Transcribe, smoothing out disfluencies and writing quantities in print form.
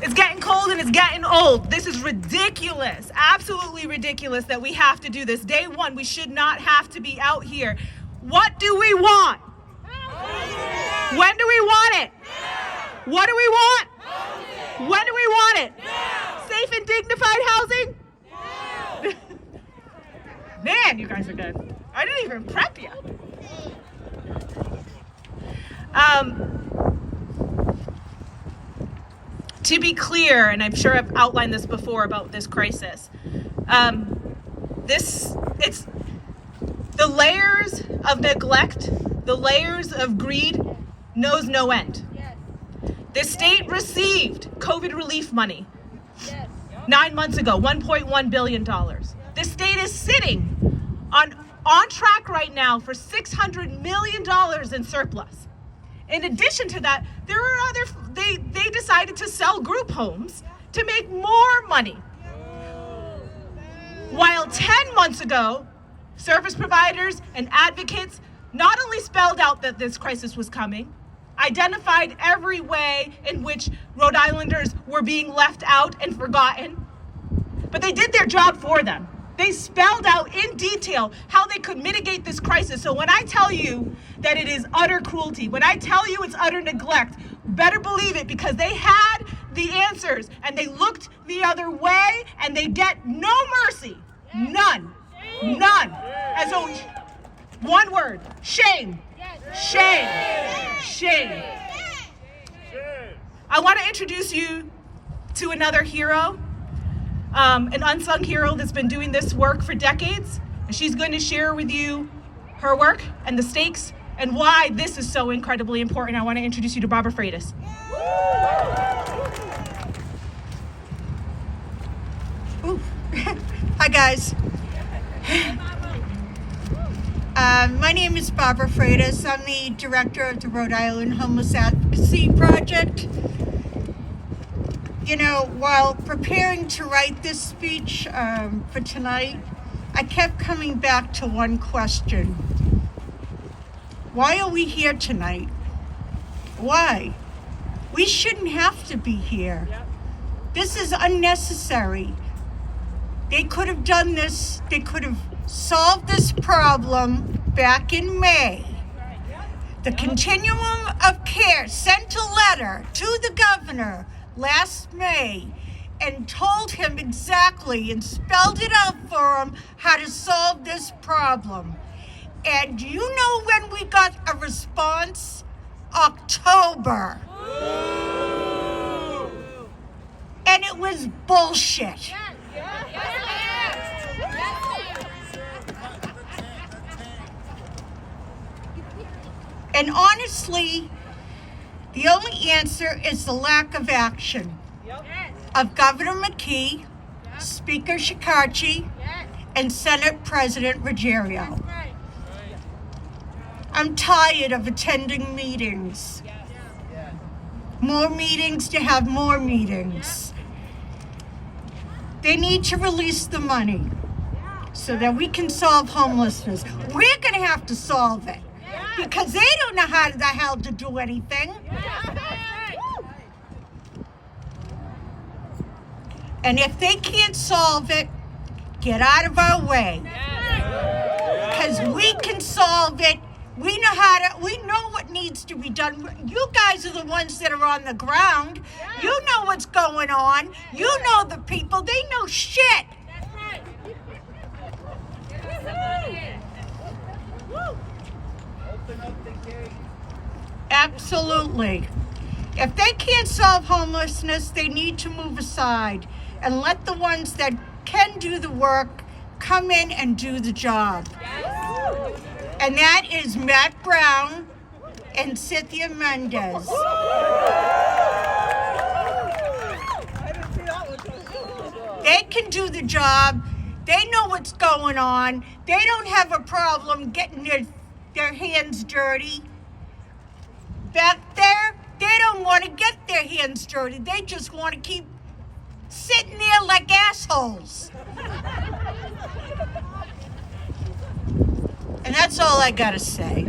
It's getting cold and it's getting old. This is ridiculous, absolutely ridiculous that we have to do this. Day one, we should not have to be out here. What do we want? When do we want it? What do we want? When do we want it? Safe and dignified housing? Man, you guys are good. I didn't even prep you. To be clear, and I'm sure I've outlined this before about this crisis, it's the layers of neglect, the layers of greed knows no end. Yes. The state received COVID relief money 9 months ago, $1.1 billion. The state is sitting on track right now for $600 million in surplus. In addition to that, there are they decided to sell group homes to make more money. While 10 months ago, service providers and advocates not only spelled out that this crisis was coming, identified every way in which Rhode Islanders were being left out and forgotten, but they did their job for them. They spelled out in detail how they could mitigate this crisis. So when I tell you that it is utter cruelty, when I tell you it's utter neglect, better believe it, because they had the answers and they looked the other way and they get no mercy. None. None. And so, one word, shame. Shame. Shame. I want to introduce you to another hero. An unsung hero that's been doing this work for decades, and she's going to share with you her work and the stakes and why this is so incredibly important. I want to introduce you to Barbara Freitas. Hi guys. My name is Barbara Freitas. I'm the director of the Rhode Island Homeless Advocacy Project. You know, while preparing to write this speech for tonight, I kept coming back to one question. Why are we here tonight? Why? We shouldn't have to be here. This is unnecessary. They could have done this, they could have solved this problem back in May. The Continuum of Care sent a letter to the governor last May and told him exactly and spelled it out for him how to solve this problem. And do you know when we got a response? October. And it was bullshit. And honestly, the only answer is the lack of action of Governor McKee, Speaker Shekarchi, and Senate President Ruggerio. I'm tired of attending meetings. More meetings to have more meetings. They need to release the money so that we can solve homelessness. We're going to have to solve it because they don't know how the hell to do anything. And if they can't solve it, get out of our way. Because we can solve it. We know what needs to be done. You guys are the ones that are on the ground. You know what's going on. You know the people. They know shit. Absolutely. If they can't solve homelessness, they need to move aside and let the ones that can do the work come in and do the job. And that is Matt Brown and Cynthia Mendes. They can do the job. They know what's going on. They don't have a problem getting their hands dirty. Back there, they don't want to get their hands dirty. They just want to keep sitting there like assholes. And that's all I gotta say.